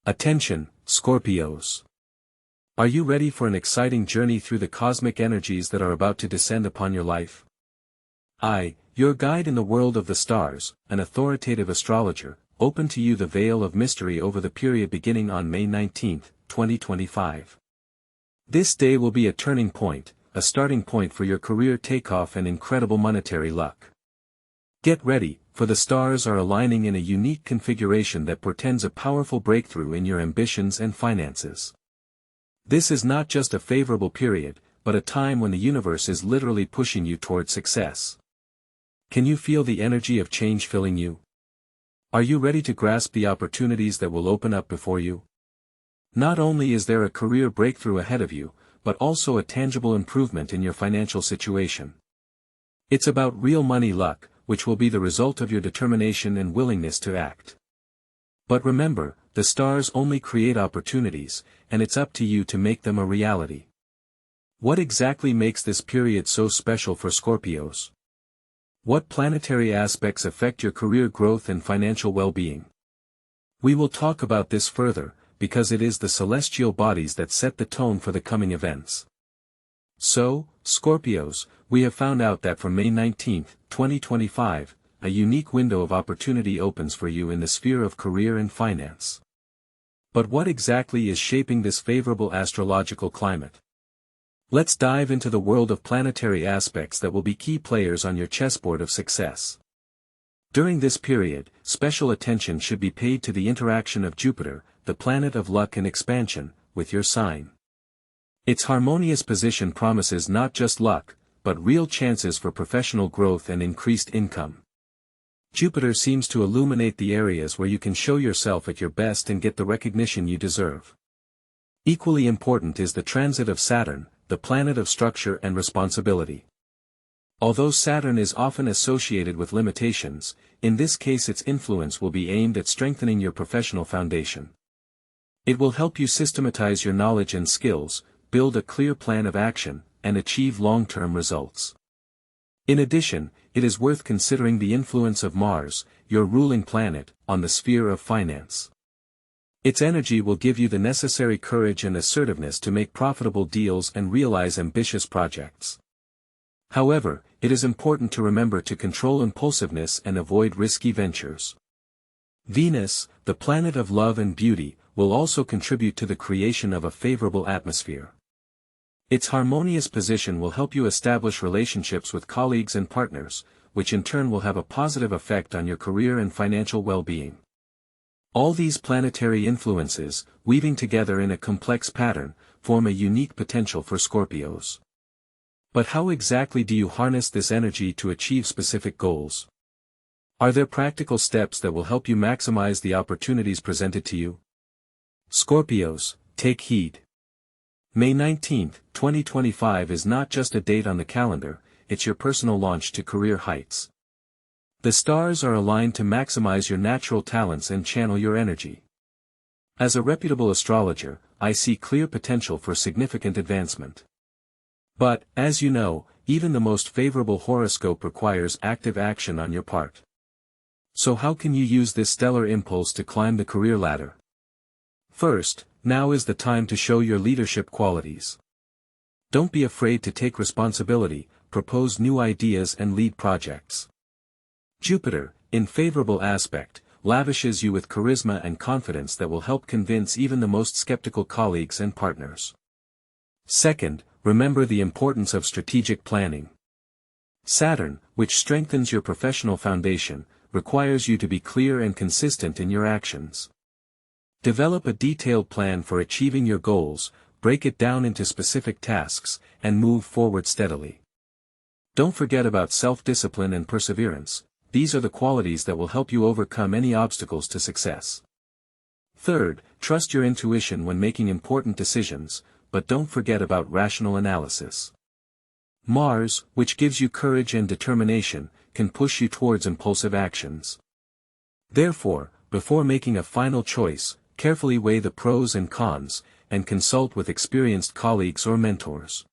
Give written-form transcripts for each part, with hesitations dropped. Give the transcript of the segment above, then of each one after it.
Attention, Scorpios. Are you ready for an exciting journey through the cosmic energies that are about to descend upon your life? I, your guide in the world of the stars, an authoritative astrologer, open to you the veil of mystery over the period beginning on May 19, 2025. This day will be a turning point, a starting point for your career takeoff and incredible monetary luck. Get ready, for the stars are aligning in a unique configuration that portends a powerful breakthrough in your ambitions and finances. This is not just a favorable period, but a time when the universe is literally pushing you toward success. Can you feel the energy of change filling you? Are you ready to grasp the opportunities that will open up before you? Not only is there a career breakthrough ahead of you, but also a tangible improvement in your financial situation. It's about real money luck, which will be the result of your determination and willingness to act. But remember, the stars only create opportunities, and it's up to you to make them a reality. What exactly makes this period so special for Scorpios? What planetary aspects affect your career growth and financial well-being? We will talk about this further, because it is the celestial bodies that set the tone for the coming events. So, Scorpios, we have found out that from May 19, 2025, a unique window of opportunity opens for you in the sphere of career and finance. But what exactly is shaping this favorable astrological climate? Let's dive into the world of planetary aspects that will be key players on your chessboard of success. During this period, special attention should be paid to the interaction of Jupiter, the planet of luck and expansion, with your sign. Its harmonious position promises not just luck, but real chances for professional growth and increased income. Jupiter seems to illuminate the areas where you can show yourself at your best and get the recognition you deserve. Equally important is the transit of Saturn, the planet of structure and responsibility. Although Saturn is often associated with limitations, in this case its influence will be aimed at strengthening your professional foundation. It will help you systematize your knowledge and skills, build a clear plan of action, and achieve long-term results. In addition, it is worth considering the influence of Mars, your ruling planet, on the sphere of finance. Its energy will give you the necessary courage and assertiveness to make profitable deals and realize ambitious projects. However, it is important to remember to control impulsiveness and avoid risky ventures. Venus, the planet of love and beauty, will also contribute to the creation of a favorable atmosphere. Its harmonious position will help you establish relationships with colleagues and partners, which in turn will have a positive effect on your career and financial well-being. All these planetary influences, weaving together in a complex pattern, form a unique potential for Scorpios. But how exactly do you harness this energy to achieve specific goals? Are there practical steps that will help you maximize the opportunities presented to you? Scorpios, take heed. May 19, 2025 is not just a date on the calendar, it's your personal launch to career heights. The stars are aligned to maximize your natural talents and channel your energy. As a reputable astrologer, I see clear potential for significant advancement. But, as you know, even the most favorable horoscope requires active action on your part. So how can you use this stellar impulse to climb the career ladder? First, now is the time to show your leadership qualities. Don't be afraid to take responsibility, propose new ideas and lead projects. Jupiter, in favorable aspect, lavishes you with charisma and confidence that will help convince even the most skeptical colleagues and partners. Second, remember the importance of strategic planning. Saturn, which strengthens your professional foundation, requires you to be clear and consistent in your actions. Develop a detailed plan for achieving your goals, break it down into specific tasks, and move forward steadily. Don't forget about self-discipline and perseverance. These are the qualities that will help you overcome any obstacles to success. Third, trust your intuition when making important decisions, but don't forget about rational analysis. Mars, which gives you courage and determination, can push you towards impulsive actions. Therefore, before making a final choice, carefully weigh the pros and cons, and consult with experienced colleagues or mentors.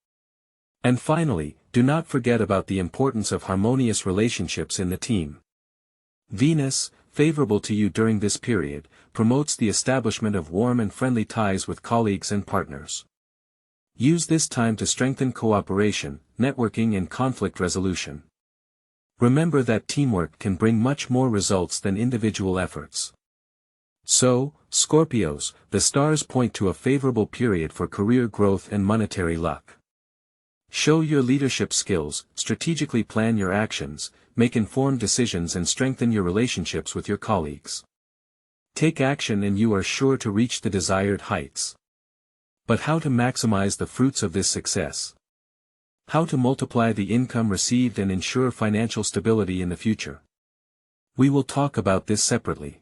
And finally, do not forget about the importance of harmonious relationships in the team. Venus, favorable to you during this period, promotes the establishment of warm and friendly ties with colleagues and partners. Use this time to strengthen cooperation, networking and conflict resolution. Remember that teamwork can bring much more results than individual efforts. So, Scorpios, the stars point to a favorable period for career growth and monetary luck. Show your leadership skills, strategically plan your actions, make informed decisions and strengthen your relationships with your colleagues. Take action and you are sure to reach the desired heights. But how to maximize the fruits of this success? How to multiply the income received and ensure financial stability in the future? We will talk about this separately.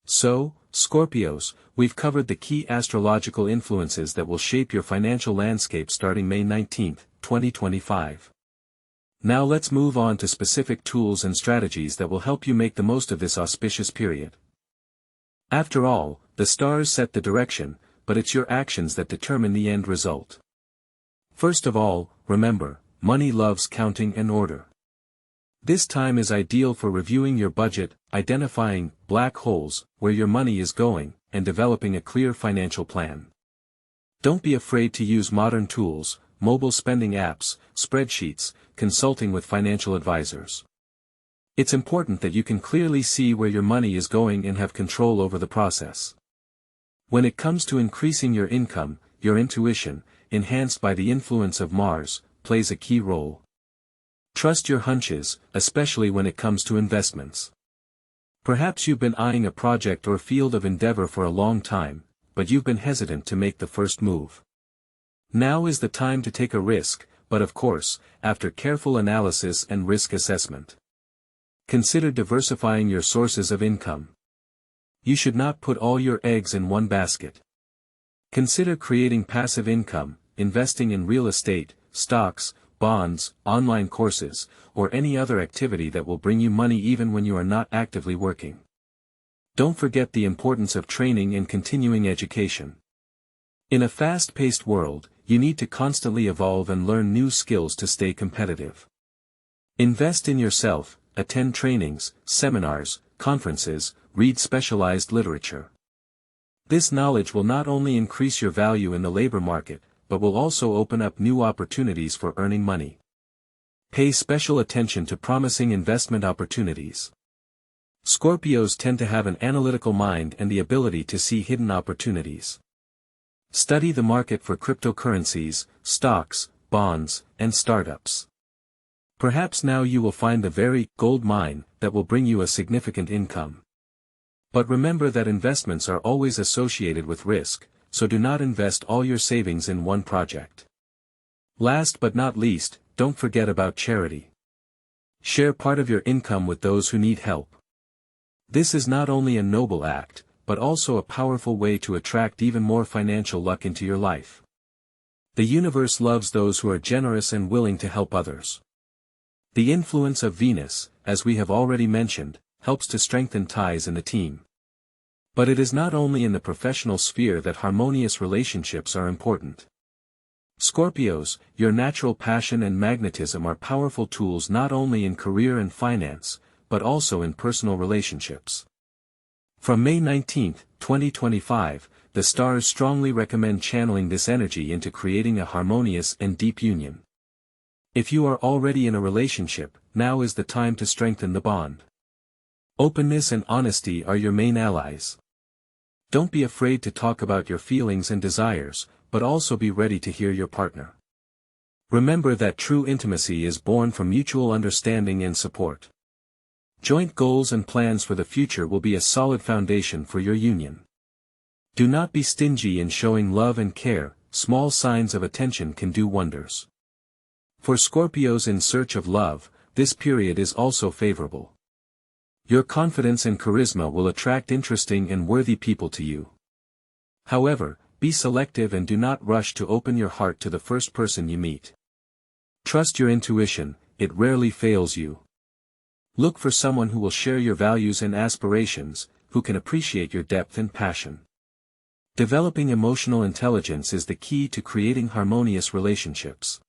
So, Scorpios, we've covered the key astrological influences that will shape your financial landscape starting May 19, 2025. Now let's move on to specific tools and strategies that will help you make the most of this auspicious period. After all, the stars set the direction, but it's your actions that determine the end result. First of all, remember, money loves counting and order. This time is ideal for reviewing your budget, identifying black holes, where your money is going, and developing a clear financial plan. Don't be afraid to use modern tools, mobile spending apps, spreadsheets, consulting with financial advisors. It's important that you can clearly see where your money is going and have control over the process. When it comes to increasing your income, your intuition, enhanced by the influence of Mars, plays a key role. Trust your hunches, especially when it comes to investments. Perhaps you've been eyeing a project or field of endeavor for a long time, but you've been hesitant to make the first move. Now is the time to take a risk, but of course, after careful analysis and risk assessment. Consider diversifying your sources of income. You should not put all your eggs in one basket. Consider creating passive income, investing in real estate, stocks, bonds, online courses, or any other activity that will bring you money even when you are not actively working. Don't forget the importance of training and continuing education. In a fast-paced world, you need to constantly evolve and learn new skills to stay competitive. Invest in yourself, attend trainings, seminars, conferences, read specialized literature. This knowledge will not only increase your value in the labor market, but will also open up new opportunities for earning money. Pay special attention to promising investment opportunities. Scorpios tend to have an analytical mind and the ability to see hidden opportunities. Study the market for cryptocurrencies, stocks, bonds, and startups. Perhaps now you will find the very gold mine that will bring you a significant income. But remember that investments are always associated with risk, so do not invest all your savings in one project. Last but not least, don't forget about charity. Share part of your income with those who need help. This is not only a noble act, but also a powerful way to attract even more financial luck into your life. The universe loves those who are generous and willing to help others. The influence of Venus, as we have already mentioned, helps to strengthen ties in the team. But it is not only in the professional sphere that harmonious relationships are important. Scorpios, your natural passion and magnetism are powerful tools not only in career and finance, but also in personal relationships. From May 19, 2025, the stars strongly recommend channeling this energy into creating a harmonious and deep union. If you are already in a relationship, now is the time to strengthen the bond. Openness and honesty are your main allies. Don't be afraid to talk about your feelings and desires, but also be ready to hear your partner. Remember that true intimacy is born from mutual understanding and support. Joint goals and plans for the future will be a solid foundation for your union. Do not be stingy in showing love and care, small signs of attention can do wonders. For Scorpios in search of love, this period is also favorable. Your confidence and charisma will attract interesting and worthy people to you. However, be selective and do not rush to open your heart to the first person you meet. Trust your intuition, it rarely fails you. Look for someone who will share your values and aspirations, who can appreciate your depth and passion. Developing emotional intelligence is the key to creating harmonious relationships.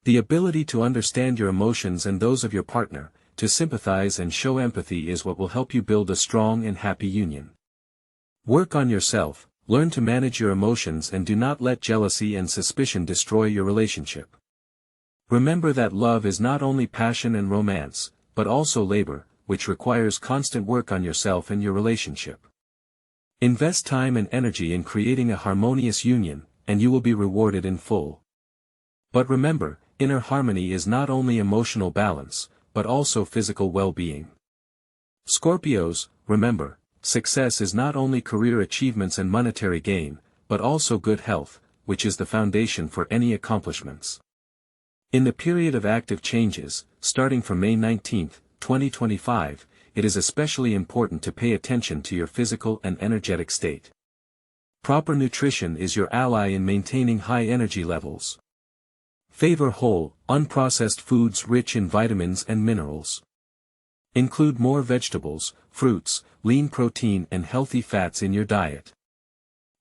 The ability to understand your emotions and those of your partner, to sympathize and show empathy is what will help you build a strong and happy union. Work on yourself, learn to manage your emotions and do not let jealousy and suspicion destroy your relationship. Remember that love is not only passion and romance, but also labor, which requires constant work on yourself and your relationship. Invest time and energy in creating a harmonious union, and you will be rewarded in full. But remember, inner harmony is not only emotional balance, but also physical well-being. Scorpios, remember, success is not only career achievements and monetary gain, but also good health, which is the foundation for any accomplishments. In the period of active changes, starting from May 19, 2025, it is especially important to pay attention to your physical and energetic state. Proper nutrition is your ally in maintaining high energy levels. Favor whole, unprocessed foods rich in vitamins and minerals. Include more vegetables, fruits, lean protein and healthy fats in your diet.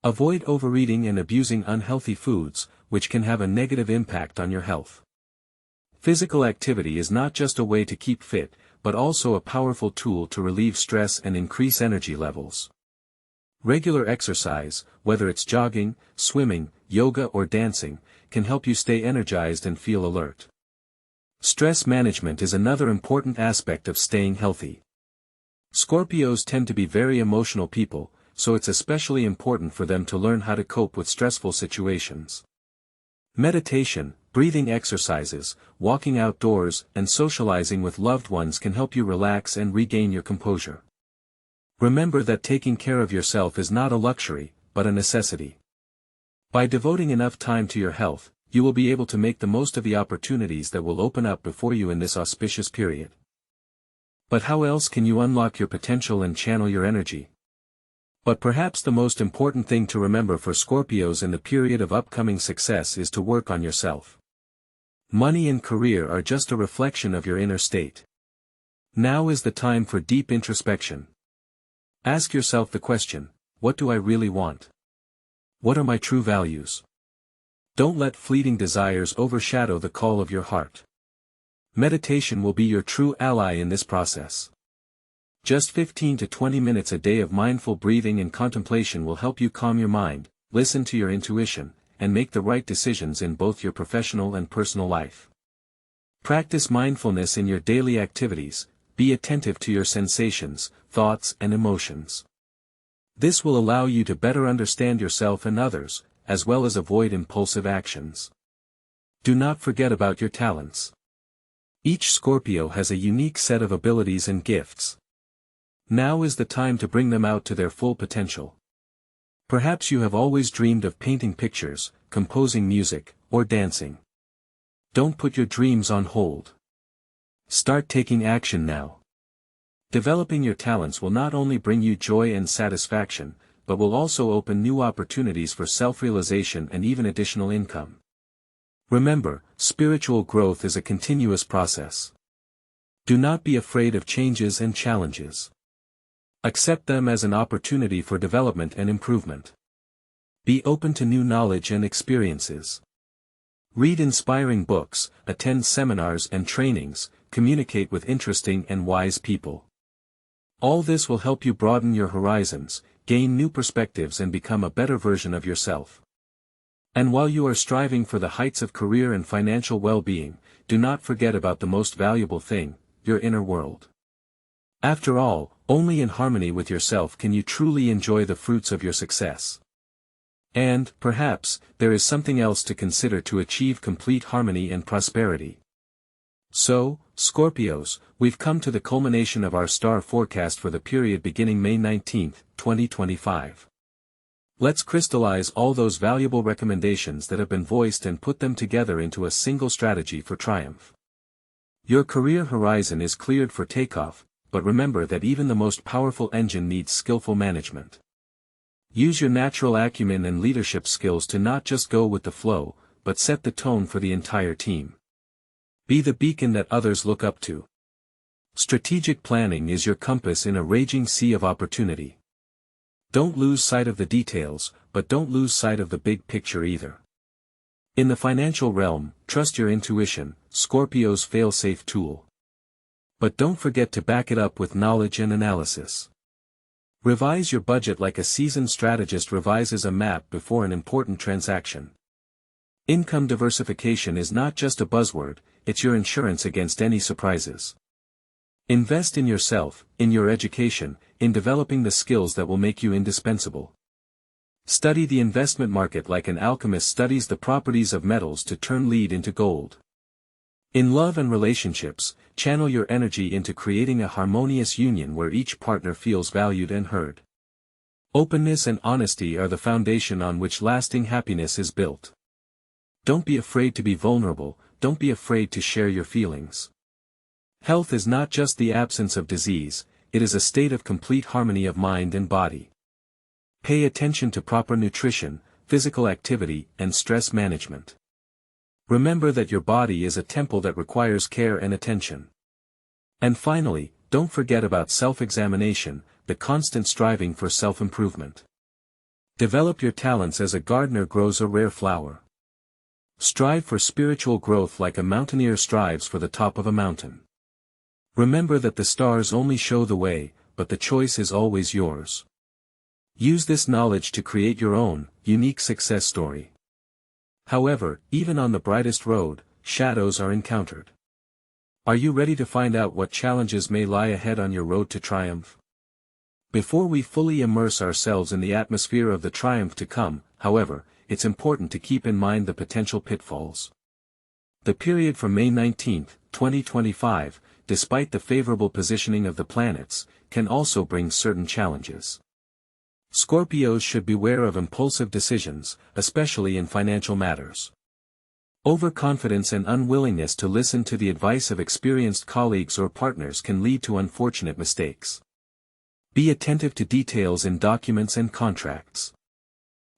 Avoid overeating and abusing unhealthy foods, which can have a negative impact on your health. Physical activity is not just a way to keep fit, but also a powerful tool to relieve stress and increase energy levels. Regular exercise, whether it's jogging, swimming, yoga or dancing, can help you stay energized and feel alert. Stress management is another important aspect of staying healthy. Scorpios tend to be very emotional people, so it's especially important for them to learn how to cope with stressful situations. Meditation, breathing exercises, walking outdoors, and socializing with loved ones can help you relax and regain your composure. Remember that taking care of yourself is not a luxury, but a necessity. By devoting enough time to your health, you will be able to make the most of the opportunities that will open up before you in this auspicious period. But how else can you unlock your potential and channel your energy? But perhaps the most important thing to remember for Scorpios in the period of upcoming success is to work on yourself. Money and career are just a reflection of your inner state. Now is the time for deep introspection. Ask yourself the question, what do I really want? What are my true values? Don't let fleeting desires overshadow the call of your heart. Meditation will be your true ally in this process. Just 15 to 20 minutes a day of mindful breathing and contemplation will help you calm your mind, listen to your intuition, and make the right decisions in both your professional and personal life. Practice mindfulness in your daily activities, be attentive to your sensations, thoughts and emotions. This will allow you to better understand yourself and others, as well as avoid impulsive actions. Do not forget about your talents. Each Scorpio has a unique set of abilities and gifts. Now is the time to bring them out to their full potential. Perhaps you have always dreamed of painting pictures, composing music, or dancing. Don't put your dreams on hold. Start taking action now. Developing your talents will not only bring you joy and satisfaction, but will also open new opportunities for self-realization and even additional income. Remember, spiritual growth is a continuous process. Do not be afraid of changes and challenges. Accept them as an opportunity for development and improvement. Be open to new knowledge and experiences. Read inspiring books, attend seminars and trainings, communicate with interesting and wise people. All this will help you broaden your horizons, gain new perspectives and become a better version of yourself. And while you are striving for the heights of career and financial well-being, do not forget about the most valuable thing, your inner world. After all, only in harmony with yourself can you truly enjoy the fruits of your success. And, perhaps, there is something else to consider to achieve complete harmony and prosperity. So, Scorpios, we've come to the culmination of our star forecast for the period beginning May 19, 2025. Let's crystallize all those valuable recommendations that have been voiced and put them together into a single strategy for triumph. Your career horizon is cleared for takeoff, but remember that even the most powerful engine needs skillful management. Use your natural acumen and leadership skills to not just go with the flow, but set the tone for the entire team. Be the beacon that others look up to. Strategic planning is your compass in a raging sea of opportunity. Don't lose sight of the details, but don't lose sight of the big picture either. In the financial realm, trust your intuition, Scorpio's fail-safe tool. But don't forget to back it up with knowledge and analysis. Revise your budget like a seasoned strategist revises a map before an important transaction. Income diversification is not just a buzzword, it's your insurance against any surprises. Invest in yourself, in your education, in developing the skills that will make you indispensable. Study the investment market like an alchemist studies the properties of metals to turn lead into gold. In love and relationships, channel your energy into creating a harmonious union where each partner feels valued and heard. Openness and honesty are the foundation on which lasting happiness is built. Don't be afraid to be vulnerable, don't be afraid to share your feelings. Health is not just the absence of disease, it is a state of complete harmony of mind and body. Pay attention to proper nutrition, physical activity, and stress management. Remember that your body is a temple that requires care and attention. And finally, don't forget about self-examination, the constant striving for self-improvement. Develop your talents as a gardener grows a rare flower. Strive for spiritual growth like a mountaineer strives for the top of a mountain. Remember that the stars only show the way, but the choice is always yours. Use this knowledge to create your own, unique success story. However, even on the brightest road, shadows are encountered. Are you ready to find out what challenges may lie ahead on your road to triumph? Before we fully immerse ourselves in the atmosphere of the triumph to come, however, it's important to keep in mind the potential pitfalls. The period from May 19, 2025, despite the favorable positioning of the planets, can also bring certain challenges. Scorpios should beware of impulsive decisions, especially in financial matters. Overconfidence and unwillingness to listen to the advice of experienced colleagues or partners can lead to unfortunate mistakes. Be attentive to details in documents and contracts.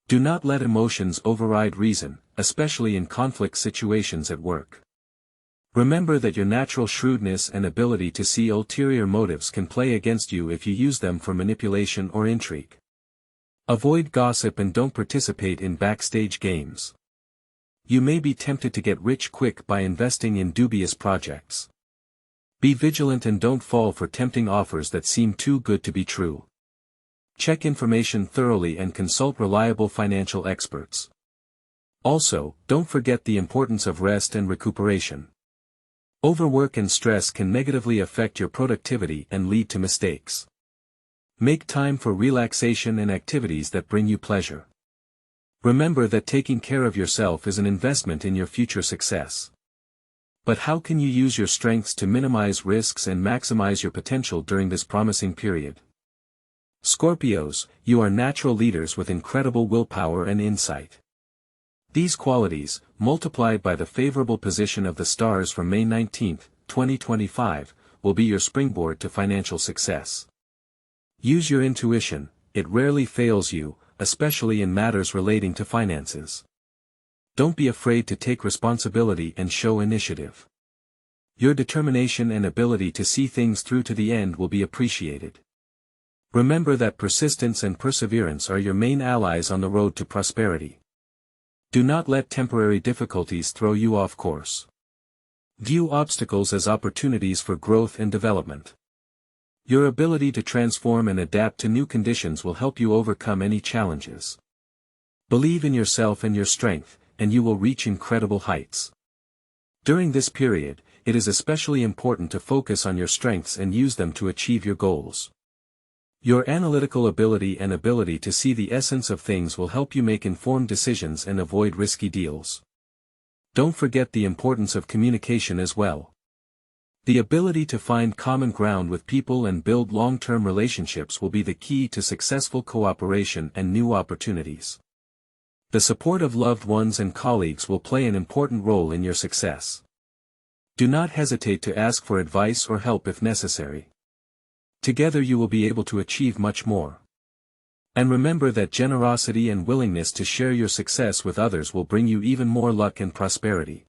Do not let emotions override reason, especially in conflict situations at work. Remember that your natural shrewdness and ability to see ulterior motives can play against you if you use them for manipulation or intrigue. Avoid gossip and don't participate in backstage games. You may be tempted to get rich quick by investing in dubious projects. Be vigilant and don't fall for tempting offers that seem too good to be true. Check information thoroughly and consult reliable financial experts. Also, don't forget the importance of rest and recuperation. Overwork and stress can negatively affect your productivity and lead to mistakes. Make time for relaxation and activities that bring you pleasure. Remember that taking care of yourself is an investment in your future success. But how can you use your strengths to minimize risks and maximize your potential during this promising period? Scorpios, you are natural leaders with incredible willpower and insight. These qualities, multiplied by the favorable position of the stars from May 19, 2025, will be your springboard to financial success. Use your intuition, it rarely fails you, especially in matters relating to finances. Don't be afraid to take responsibility and show initiative. Your determination and ability to see things through to the end will be appreciated. Remember that persistence and perseverance are your main allies on the road to prosperity. Do not let temporary difficulties throw you off course. View obstacles as opportunities for growth and development. Your ability to transform and adapt to new conditions will help you overcome any challenges. Believe in yourself and your strength, and you will reach incredible heights. During this period, it is especially important to focus on your strengths and use them to achieve your goals. Your analytical ability and ability to see the essence of things will help you make informed decisions and avoid risky deals. Don't forget the importance of communication as well. The ability to find common ground with people and build long-term relationships will be the key to successful cooperation and new opportunities. The support of loved ones and colleagues will play an important role in your success. Do not hesitate to ask for advice or help if necessary. Together you will be able to achieve much more. And remember that generosity and willingness to share your success with others will bring you even more luck and prosperity.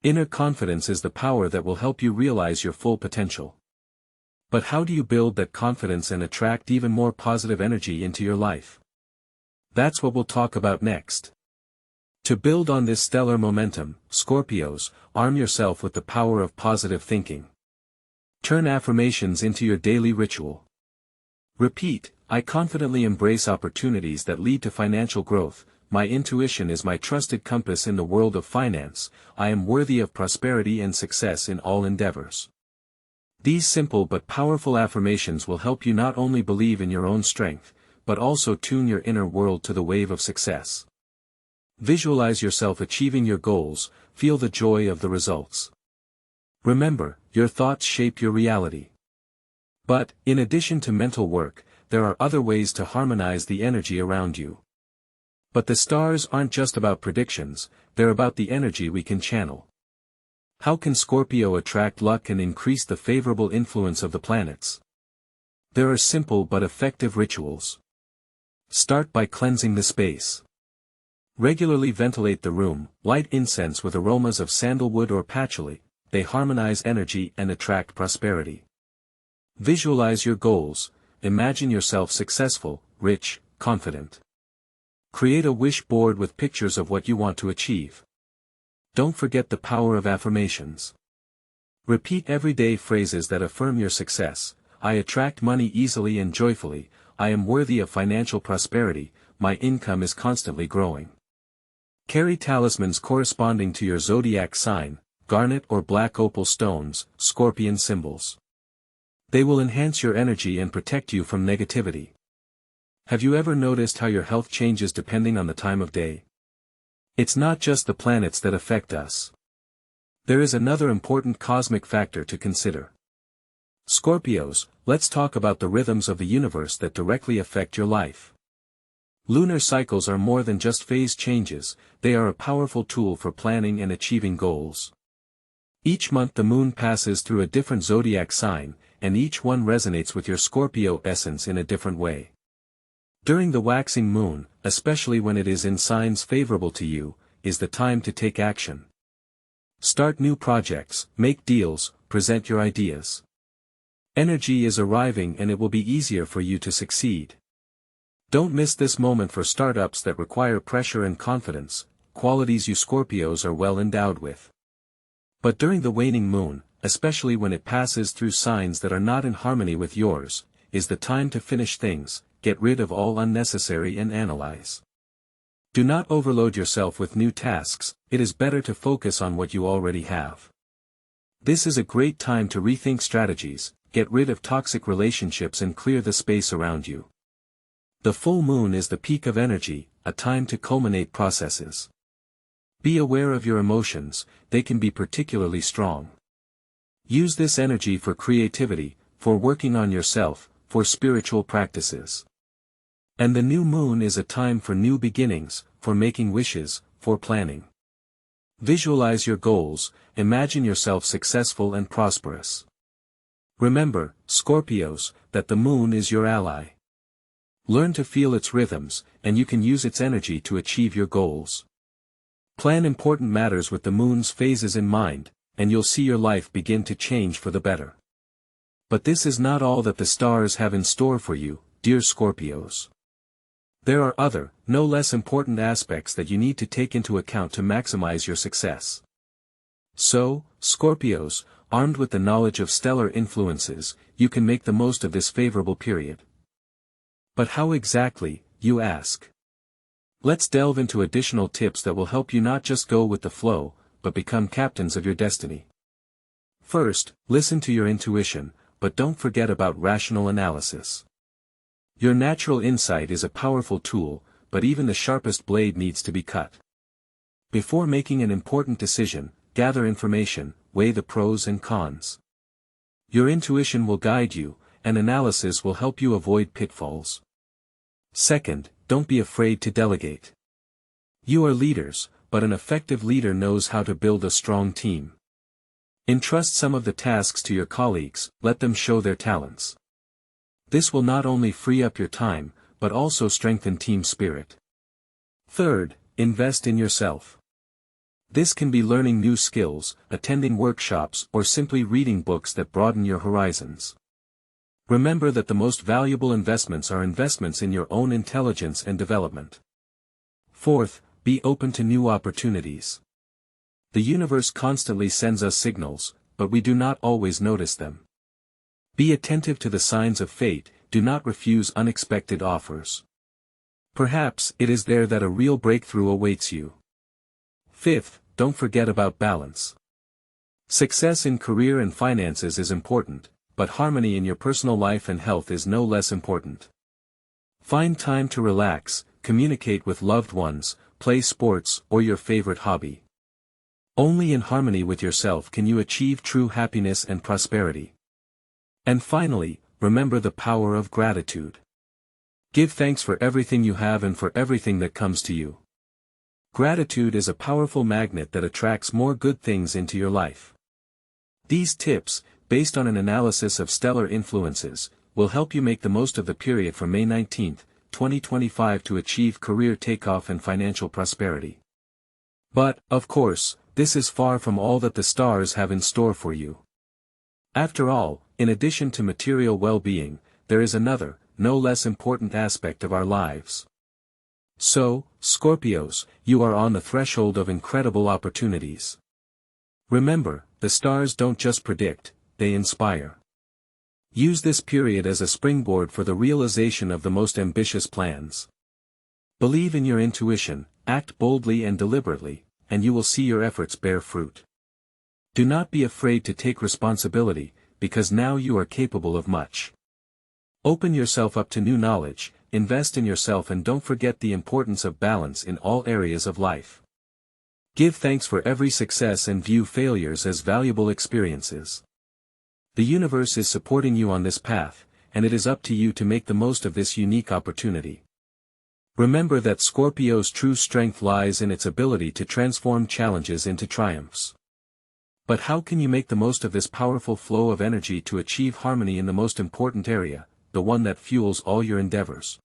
Inner confidence is the power that will help you realize your full potential. But how do you build that confidence and attract even more positive energy into your life? That's what we'll talk about next. To build on this stellar momentum, Scorpios, arm yourself with the power of positive thinking. Turn affirmations into your daily ritual. Repeat, I confidently embrace opportunities that lead to financial growth. My intuition is my trusted compass in the world of finance. I am worthy of prosperity and success in all endeavors. These simple but powerful affirmations will help you not only believe in your own strength, but also tune your inner world to the wave of success. Visualize yourself achieving your goals, feel the joy of the results. Remember, your thoughts shape your reality. But, in addition to mental work, there are other ways to harmonize the energy around you. But the stars aren't just about predictions, they're about the energy we can channel. How can Scorpio attract luck and increase the favorable influence of the planets? There are simple but effective rituals. Start by cleansing the space. Regularly ventilate the room, light incense with aromas of sandalwood or patchouli. They harmonize energy and attract prosperity. Visualize your goals, imagine yourself successful, rich, confident. Create a wish board with pictures of what you want to achieve. Don't forget the power of affirmations. Repeat everyday phrases that affirm your success. I attract money easily and joyfully. I am worthy of financial prosperity. My income is constantly growing. Carry talismans corresponding to your zodiac sign, garnet or black opal stones, scorpion symbols. They will enhance your energy and protect you from negativity. Have you ever noticed how your health changes depending on the time of day? It's not just the planets that affect us. There is another important cosmic factor to consider. Scorpios, let's talk about the rhythms of the universe that directly affect your life. Lunar cycles are more than just phase changes, they are a powerful tool for planning and achieving goals. Each month the moon passes through a different zodiac sign, and each one resonates with your Scorpio essence in a different way. During the waxing moon, especially when it is in signs favorable to you, is the time to take action. Start new projects, make deals, present your ideas. Energy is arriving and it will be easier for you to succeed. Don't miss this moment for startups that require pressure and confidence, qualities you Scorpios are well endowed with. But during the waning moon, especially when it passes through signs that are not in harmony with yours, is the time to finish things, get rid of all unnecessary and analyze. Do not overload yourself with new tasks, it is better to focus on what you already have. This is a great time to rethink strategies, get rid of toxic relationships and clear the space around you. The full moon is the peak of energy, a time to culminate processes. Be aware of your emotions, they can be particularly strong. Use this energy for creativity, for working on yourself, for spiritual practices. And the new moon is a time for new beginnings, for making wishes, for planning. Visualize your goals, imagine yourself successful and prosperous. Remember, Scorpios, that the moon is your ally. Learn to feel its rhythms, and you can use its energy to achieve your goals. Plan important matters with the moon's phases in mind, and you'll see your life begin to change for the better. But this is not all that the stars have in store for you, dear Scorpios. There are other, no less important aspects that you need to take into account to maximize your success. So, Scorpios, armed with the knowledge of stellar influences, you can make the most of this favorable period. But how exactly, you ask? Let's delve into additional tips that will help you not just go with the flow, but become captains of your destiny. First, listen to your intuition, but don't forget about rational analysis. Your natural insight is a powerful tool, but even the sharpest blade needs to be cut. Before making an important decision, gather information, weigh the pros and cons. Your intuition will guide you, and analysis will help you avoid pitfalls. Second, don't be afraid to delegate. You are leaders, but an effective leader knows how to build a strong team. Entrust some of the tasks to your colleagues, let them show their talents. This will not only free up your time, but also strengthen team spirit. Third, invest in yourself. This can be learning new skills, attending workshops, or simply reading books that broaden your horizons. Remember that the most valuable investments are investments in your own intelligence and development. Fourth, be open to new opportunities. The universe constantly sends us signals, but we do not always notice them. Be attentive to the signs of fate, do not refuse unexpected offers. Perhaps it is there that a real breakthrough awaits you. 5th, don't forget about balance. Success in career and finances is important, but harmony in your personal life and health is no less important. Find time to relax, communicate with loved ones, play sports or your favorite hobby. Only in harmony with yourself can you achieve true happiness and prosperity. And finally, remember the power of gratitude. Give thanks for everything you have and for everything that comes to you. Gratitude is a powerful magnet that attracts more good things into your life. These tips, based on an analysis of stellar influences, will help you make the most of the period from May 19, 2025 to achieve career takeoff and financial prosperity. But, of course, this is far from all that the stars have in store for you. After all, in addition to material well-being, there is another, no less important aspect of our lives. So, Scorpios, you are on the threshold of incredible opportunities. Remember, the stars don't just predict, they inspire. Use this period as a springboard for the realization of the most ambitious plans. Believe in your intuition, act boldly and deliberately, and you will see your efforts bear fruit. Do not be afraid to take responsibility, because now you are capable of much. Open yourself up to new knowledge, invest in yourself and don't forget the importance of balance in all areas of life. Give thanks for every success and view failures as valuable experiences. The universe is supporting you on this path, and it is up to you to make the most of this unique opportunity. Remember that Scorpio's true strength lies in its ability to transform challenges into triumphs. But how can you make the most of this powerful flow of energy to achieve harmony in the most important area, the one that fuels all your endeavors?